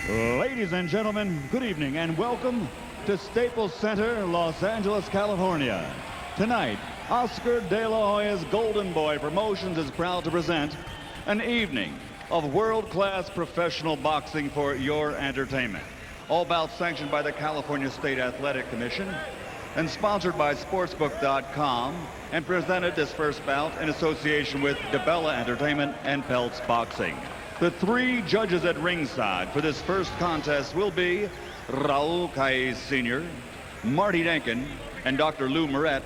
Ladies and gentlemen, good evening and welcome to Staples Center, Los Angeles, California. Tonight, Oscar De La Hoya's Golden Boy Promotions is proud to present an evening of world-class professional boxing for your entertainment. All bouts sanctioned by the California State Athletic Commission and sponsored by Sportsbook.com, and presented this first bout in association with DeBella Entertainment and Peltz Boxing. The three judges at ringside for this first contest will be Raul Caiz Sr., Marty Denkin, and Dr. Lou Moret.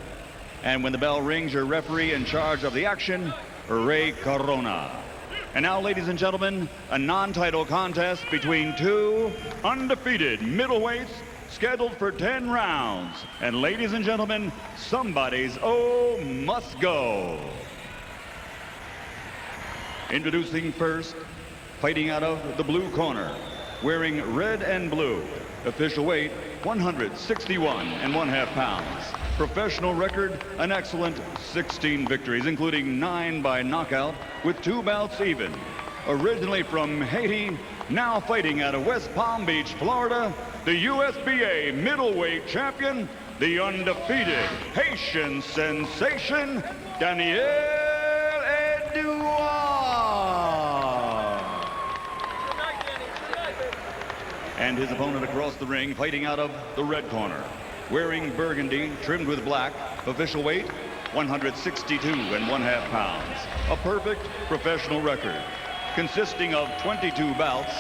And when the bell rings, your referee in charge of the action, Ray Corona. And now, ladies and gentlemen, a non-title contest between two undefeated middleweights scheduled for 10 rounds. And ladies and gentlemen, somebody's O must go. Introducing first, fighting out of the blue corner, wearing red and blue, official weight 161½ pounds. Professional record, an excellent 16 victories, including 9 by knockout, with 2 bouts even. Originally from Haiti, now fighting out of West Palm Beach, Florida, the USBA middleweight champion, the undefeated Haitian sensation, Daniel Edquard. And his opponent across the ring, fighting out of the red corner, wearing burgundy, trimmed with black, official weight 162½ pounds. A perfect professional record, consisting of 22 bouts,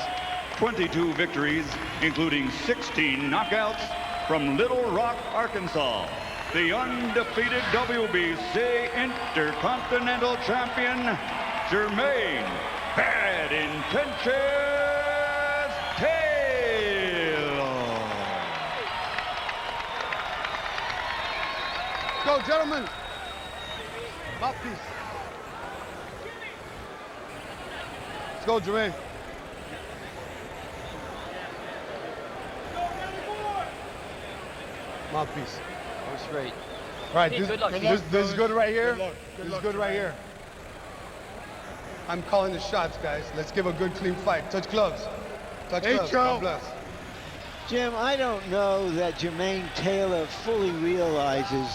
22 victories, including 16 knockouts, from Little Rock, Arkansas, the undefeated WBC Intercontinental Champion, Jermaine Bad Intentions Taylor. Go, gentlemen. Mouthpiece. Let's go, Jermaine. Mouthpiece. Go straight. All right, Good luck. this is good right here. This is good right here. I'm calling the shots, guys. Let's give a good, clean fight. Touch gloves. Touch gloves. God bless. Jim, I don't know that Jermaine Taylor fully realizes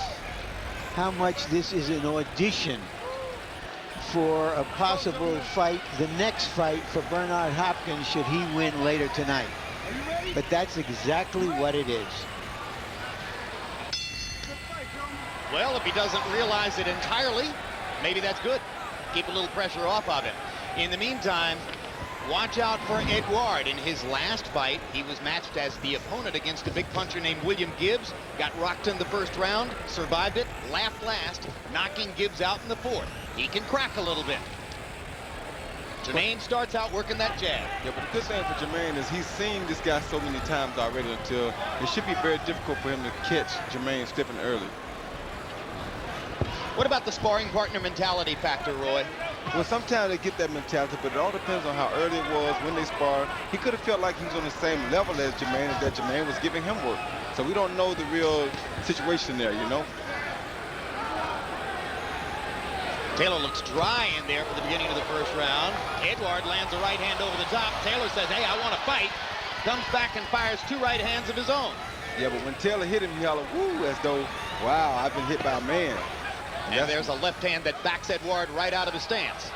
how much this is an audition for a possible fight, the next fight for Bernard Hopkins should he win later tonight. But that's exactly what it is. Well, if he doesn't realize it entirely, maybe that's good. Keep a little pressure off of him. In the meantime, watch out for Edquard. In his last fight, he was matched as the opponent against a big puncher named William Gibbs. Got rocked in the first round, survived it, laughed last, knocking Gibbs out in the fourth. He can crack a little bit. Jermaine starts out working that jab. Yeah, but the good thing for Jermaine is he's seen this guy so many times already until it should be very difficult for him to catch Jermaine slipping early. What about the sparring partner mentality factor, Roy? Well, sometimes they get that mentality, but it all depends on how early it was, when they spar. He could have felt like he was on the same level as Jermaine, and that Jermaine was giving him work. So we don't know the real situation there, you know? Taylor looks dry in there for the beginning of the first round. Edquard lands a right hand over the top. Taylor says, hey, I want to fight. Comes back and fires 2 right hands of his own. Yeah, but when Taylor hit him, he hollered, woo, as though, wow, I've been hit by a man. And there's a left hand that backs Edquard right out of his stance.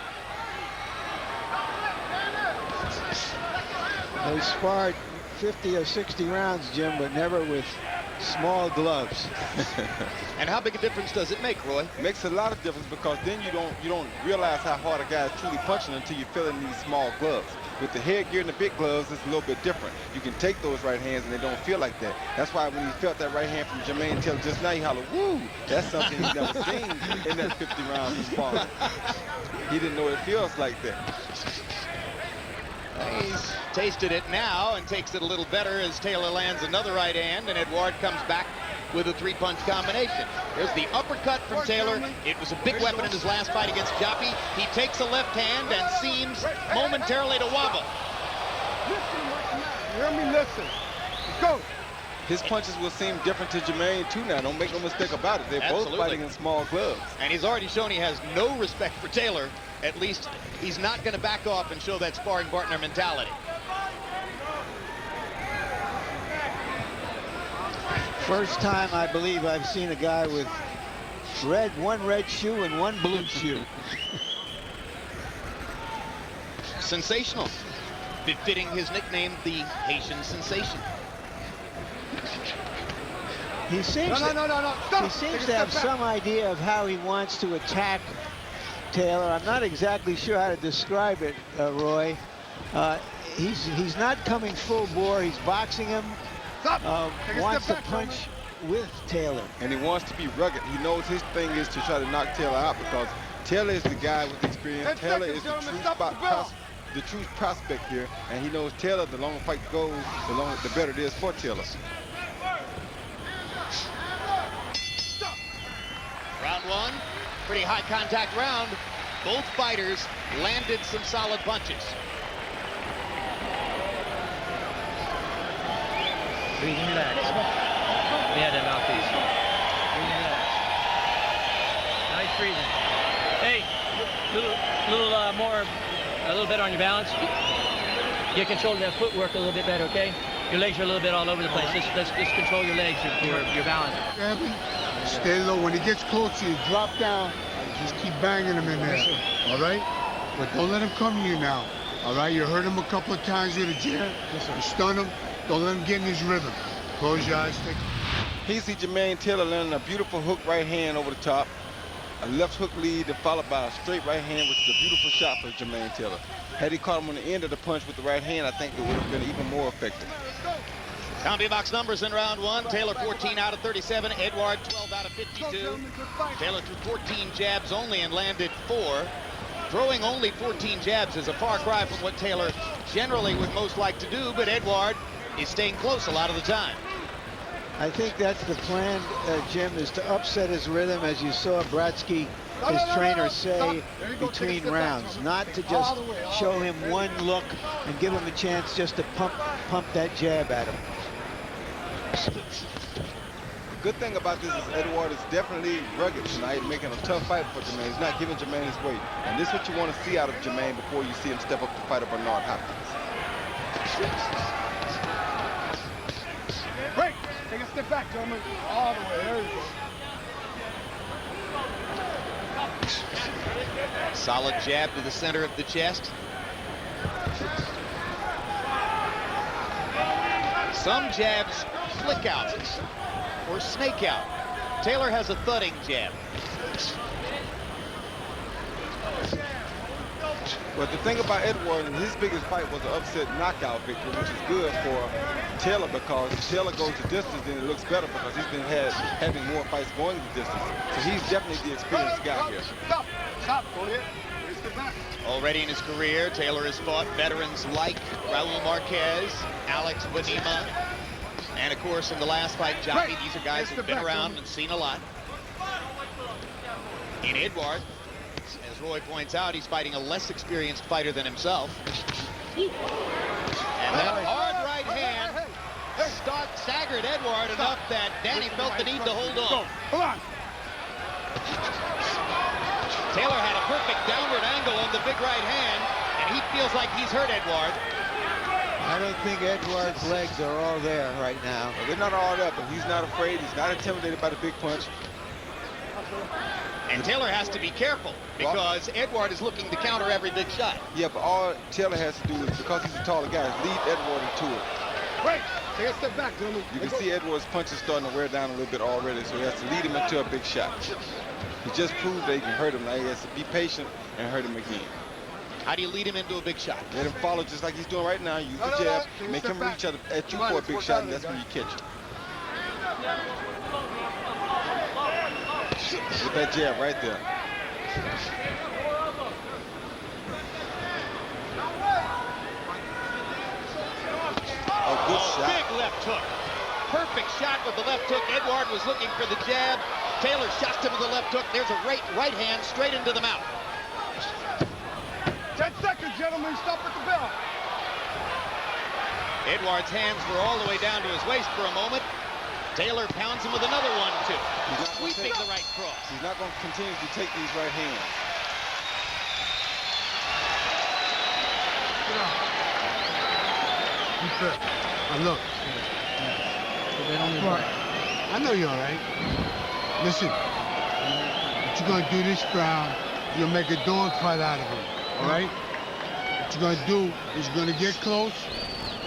They sparred 50 or 60 rounds, Jim, but never with small gloves. And how big a difference does it make, Roy? It makes a lot of difference because then you don't realize how hard a guy is truly punching until you feel it in these small gloves. With the headgear and the big gloves, it's a little bit different. You can take those right hands and they don't feel like that. That's why when he felt that right hand from Jermaine Taylor just now, he hollered, woo! That's something he's never seen in that 50 rounds of sparring. He didn't know it feels like that. He's tasted it now and takes it a little better as Taylor lands another right hand and Edquard comes back with a 3-punch combination. There's the uppercut from Taylor. It was a big weapon in his last fight against Joppi. He takes a left hand and seems momentarily to wobble. You hear me? Listen. Let's go. His punches will seem different to Jermaine too now. Don't make no mistake about it. They're both fighting in small gloves. And he's already shown he has no respect for Taylor. At least he's not going to back off and show that sparring partner mentality. First time I believe I've seen a guy with one red shoe and one blue shoe. Sensational. Befitting his nickname, the Haitian Sensation. He seems No. Stop. he seems Take a to have step back. some idea of how he wants to attack Taylor. I'm not exactly sure how to describe it, Roy. He's not coming full bore. He's boxing him. Stop. Take a Wants to step back, punch with Taylor. And he wants to be rugged. He knows his thing is to try to knock Taylor out because Taylor is the guy with experience. 10 Taylor seconds, is the gentlemen. true Stop the bell. the true prospect here, and he knows Taylor. The longer the fight goes, the better it is for Taylor. Round one, pretty high contact round. Both fighters landed some solid punches. Breathe and relax. Yeah, that mouthpiece. Breathe and relax. Nice breathing. Hey, a little better on your balance. Get control of that footwork a little bit better, okay? Your legs are a little bit all over the place. Let's control your legs, your balance. Gabby, stay low. When he gets close to you, drop down. Just keep banging him in there. All right? But don't let him come to you now. All right? You hurt him a couple of times with a jab. You stun him. Don't let him get in his rhythm. Close your eyes. Here you see Jermaine Taylor landing a beautiful hook right hand over the top, a left hook lead, and followed by a straight right hand, which is a beautiful shot for Jermaine Taylor. Had he caught him on the end of the punch with the right hand, I think it would have been even more effective. Comedy box numbers in round one. Taylor 14 out of 37. Edquard 12 out of 52. Taylor threw 14 jabs only and landed 4. Throwing only 14 jabs is a far cry from what Taylor generally would most like to do, but Edquard is staying close a lot of the time. I think that's the plan, Jim, is to upset his rhythm, as you saw Bratsky, his trainer, say between rounds, not to just show him one look and give him a chance just to pump that jab at him. The good thing about this is Edquard is definitely rugged tonight, making a tough fight for Jermaine. He's not giving Jermaine his weight. And this is what you want to see out of Jermaine before you see him step up to fight a Bernard Hopkins. Break. Take a step back, gentlemen. All the way. There you go. Solid jab to the center of the chest. Some jabs flick out or snake out. Taylor has a thudding jab. But the thing about Edquard, his biggest fight was an upset knockout victory, which is good for Taylor because if Taylor goes the distance, then it looks better because he's been having more fights going the distance. So he's definitely the experienced guy here. Stop. Go ahead. Step back. Already in his career, Taylor has fought veterans like Raul Marquez, Alex Bonima, and of course in the last fight, Jockey. These are guys who've been around and seen a lot. In Edquard, as Roy points out, he's fighting a less experienced fighter than himself. And that hard right hand staggered Edquard enough that Danny felt the need to hold on. Come on. Taylor had a perfect downward angle on the big right hand, and he feels like he's hurt Edquard. I don't think Edquard's legs are all there right now. Well, they're not all there, but he's not afraid. He's not intimidated by the big punch. And Taylor has to be careful because Edquard is looking to counter every big shot. Yeah, but all Taylor has to do is, because he's a taller guy, is lead Edquard into it. Break. Take a step back, gentlemen. You can see Edward's punches starting to wear down a little bit already, so he has to lead him into a big shot. He just proved that he can hurt him. Now he has to be patient and hurt him again. How do you lead him into a big shot? Let him follow just like he's doing right now. Use the jab, make him reach at you for a big shot, and that's when you catch him. With that jab right there. Oh, good shot. Big left hook. Perfect shot with the left hook. Edquard was looking for the jab. Taylor shots him with the left hook. There's a right hand straight into the mouth. 10 seconds, gentlemen. Stop at the bell. Edquard's hands were all the way down to his waist for a moment. Taylor pounds him with another 1-2. Sweeping the right cross. He's not going to continue to take these right hands. Keep it. And look. Put that on your back. I know you're all right. Listen, what you're going to do this round, you're going to make a dog fight out of him, all right? What you're going to do is you're going to get close,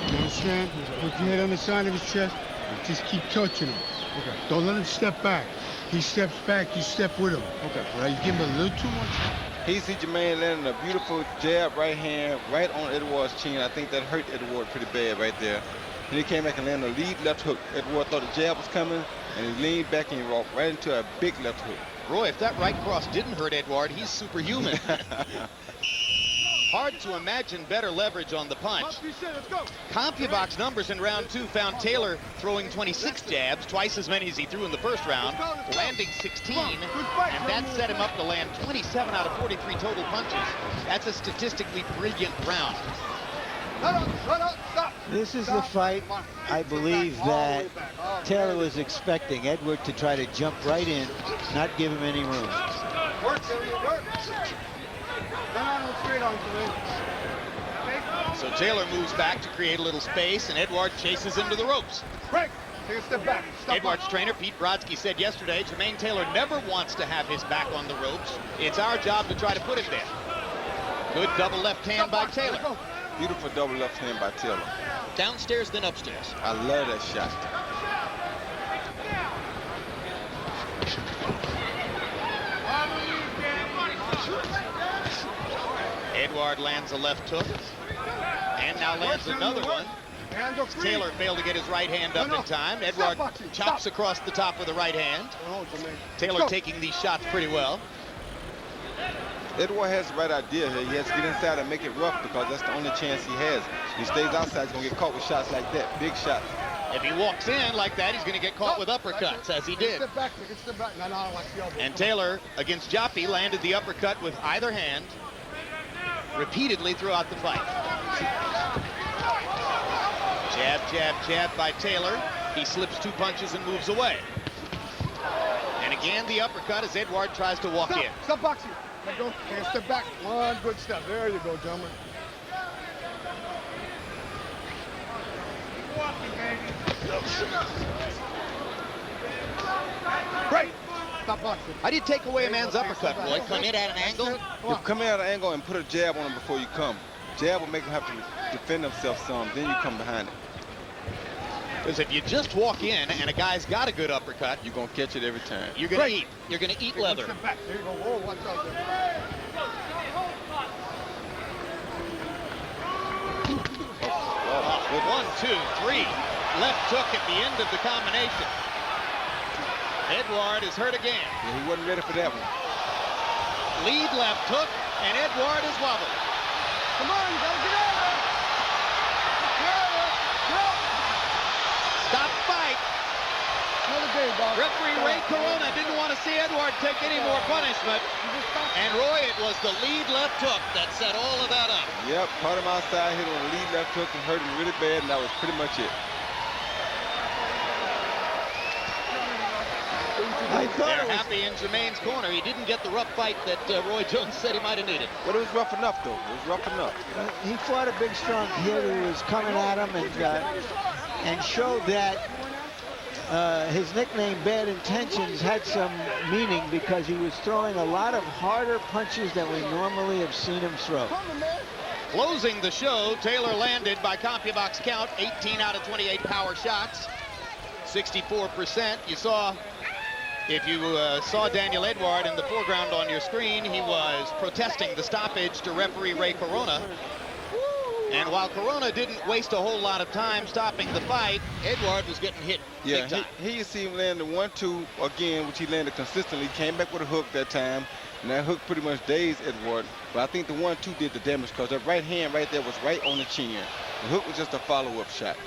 you understand? Put your head on the side of his chest and just keep touching him. Okay. Don't let him step back. He steps back, you step with him. Okay. All right, you give him a little too much. He see Jermaine landing a beautiful jab right hand right on Edward's chin. I think that hurt Edward pretty bad right there. And he came back and landed a lead left hook. Edward thought the jab was coming, and he leaned back and he walked right into a big left hook. Roy, if that right cross didn't hurt Edquard, he's superhuman. Hard to imagine better leverage on the punch. CompuBox numbers in round 2 found Taylor throwing 26 jabs, twice as many as he threw in the first round, landing 16, and that set him up to land 27 out of 43 total punches. That's a statistically brilliant round. This is the fight, I believe, that Taylor was expecting. Edward to try to jump right in, not give him any room. So Taylor moves back to create a little space, and Edquard chases him to the ropes. Break. Take a step back. Edquard's trainer, Pete Brodsky, said yesterday, Jermaine Taylor never wants to have his back on the ropes. It's our job to try to put him there. Good double left hand by Taylor. Beautiful double left hand by Taylor. Downstairs, then upstairs. I love that shot. Edquard lands a left hook, and now lands another one. Taylor failed to get his right hand up in time. Edquard chops across the top with the right hand. Taylor taking these shots pretty well. Edquard has the right idea here. He has to get inside and make it rough because that's the only chance he has. If he stays outside, he's going to get caught with shots like that, big shots. If he walks in like that, he's going to get caught with uppercuts, as he did. And Taylor, against Jaffe, landed the uppercut with either hand repeatedly throughout the fight. Jab, jab, jab by Taylor. He slips 2 punches and moves away. And again, the uppercut as Edquard tries to walk in. Stop boxing. Let go. Take a step back. One good step. There you go, gentlemen. Break. Stop boxing. How do you take away a man's uppercut, Roy? Come in at an angle? You come in at an angle and put a jab on him before you come. Jab will make him have to defend himself some, then you come behind it. Because if you just walk in and a guy's got a good uppercut, You're going to catch it every time. you're going to eat. You're going to eat leather. Step back. There you go. Whoa, watch out there. With 1, 2, 3. Left hook at the end of the combination. Edquard is hurt again. Yeah, he wasn't ready for that one. Lead left hook, and Edquard is wobbled. Come on, you gotta get out of there. Stop fight. Another day, boss. Referee Ray Corona didn't want to see Edquard take any more punishment. And Roy, it was the lead left hook that set all of that up. Yep, caught him outside, hit him on the lead left hook and hurt him really bad, and that was pretty much it. They're happy in Jermaine's corner. He didn't get the rough fight that Roy Jones said he might have needed. But it was rough enough, though. It was rough enough. He fought a big, strong kid who was coming at him and showed that his nickname Bad Intentions had some meaning because he was throwing a lot of harder punches than we normally have seen him throw. Closing the show, Taylor landed by CompuBox count 18 out of 28 power shots, 64%. You saw, if you saw Daniel Edquard in the foreground on your screen, he was protesting the stoppage to referee Ray Corona. And while Corona didn't waste a whole lot of time stopping the fight, Edquard was getting hit big time. Here you see him land the 1-2 again, which he landed consistently. Came back with a hook that time, and that hook pretty much dazed Edquard. But I think the 1-2 did the damage because that right hand right there was right on the chin. The hook was just a follow-up shot.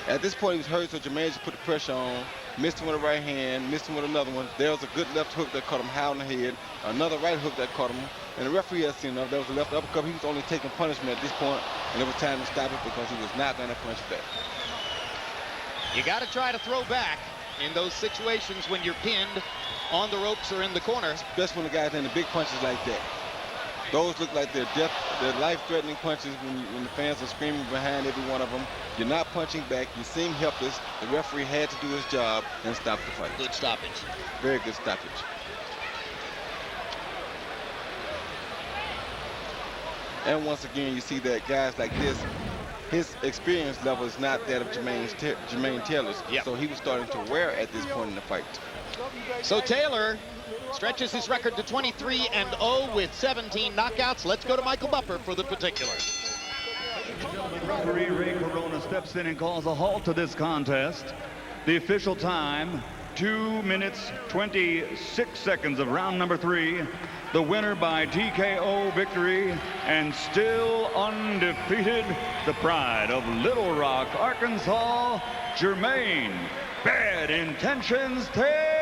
At this point, he was hurt, so Jermaine just put the pressure on. Missed him with a right hand, missed him with another one. There was a good left hook that caught him high on the head. Another right hook that caught him. And the referee had seen enough. There was a left uppercut. He was only taking punishment at this point, and it was time to stop it because he was not going to punch back. You got to try to throw back in those situations when you're pinned on the ropes or in the corner. Best when the guys land the big punches like that. Those look like they're death the life-threatening punches when the fans are screaming behind every one of them. You're not punching back. You seem helpless. The referee had to do his job and stop the fight. Good stoppage. Very good stoppage. And once again, you see that guys like this, his experience level is not that of Jermaine Taylor's. Yep. So he was starting to wear at this point in the fight. So Taylor stretches his record to 23-0 with 17 knockouts. Let's go to Michael Buffer for the particulars. Referee Ray Corona steps in and calls a halt to this contest. The official time, 2 minutes, 26 seconds of round number 3. The winner by TKO victory and still undefeated, the pride of Little Rock, Arkansas, Jermaine Bad Intentions Taylor.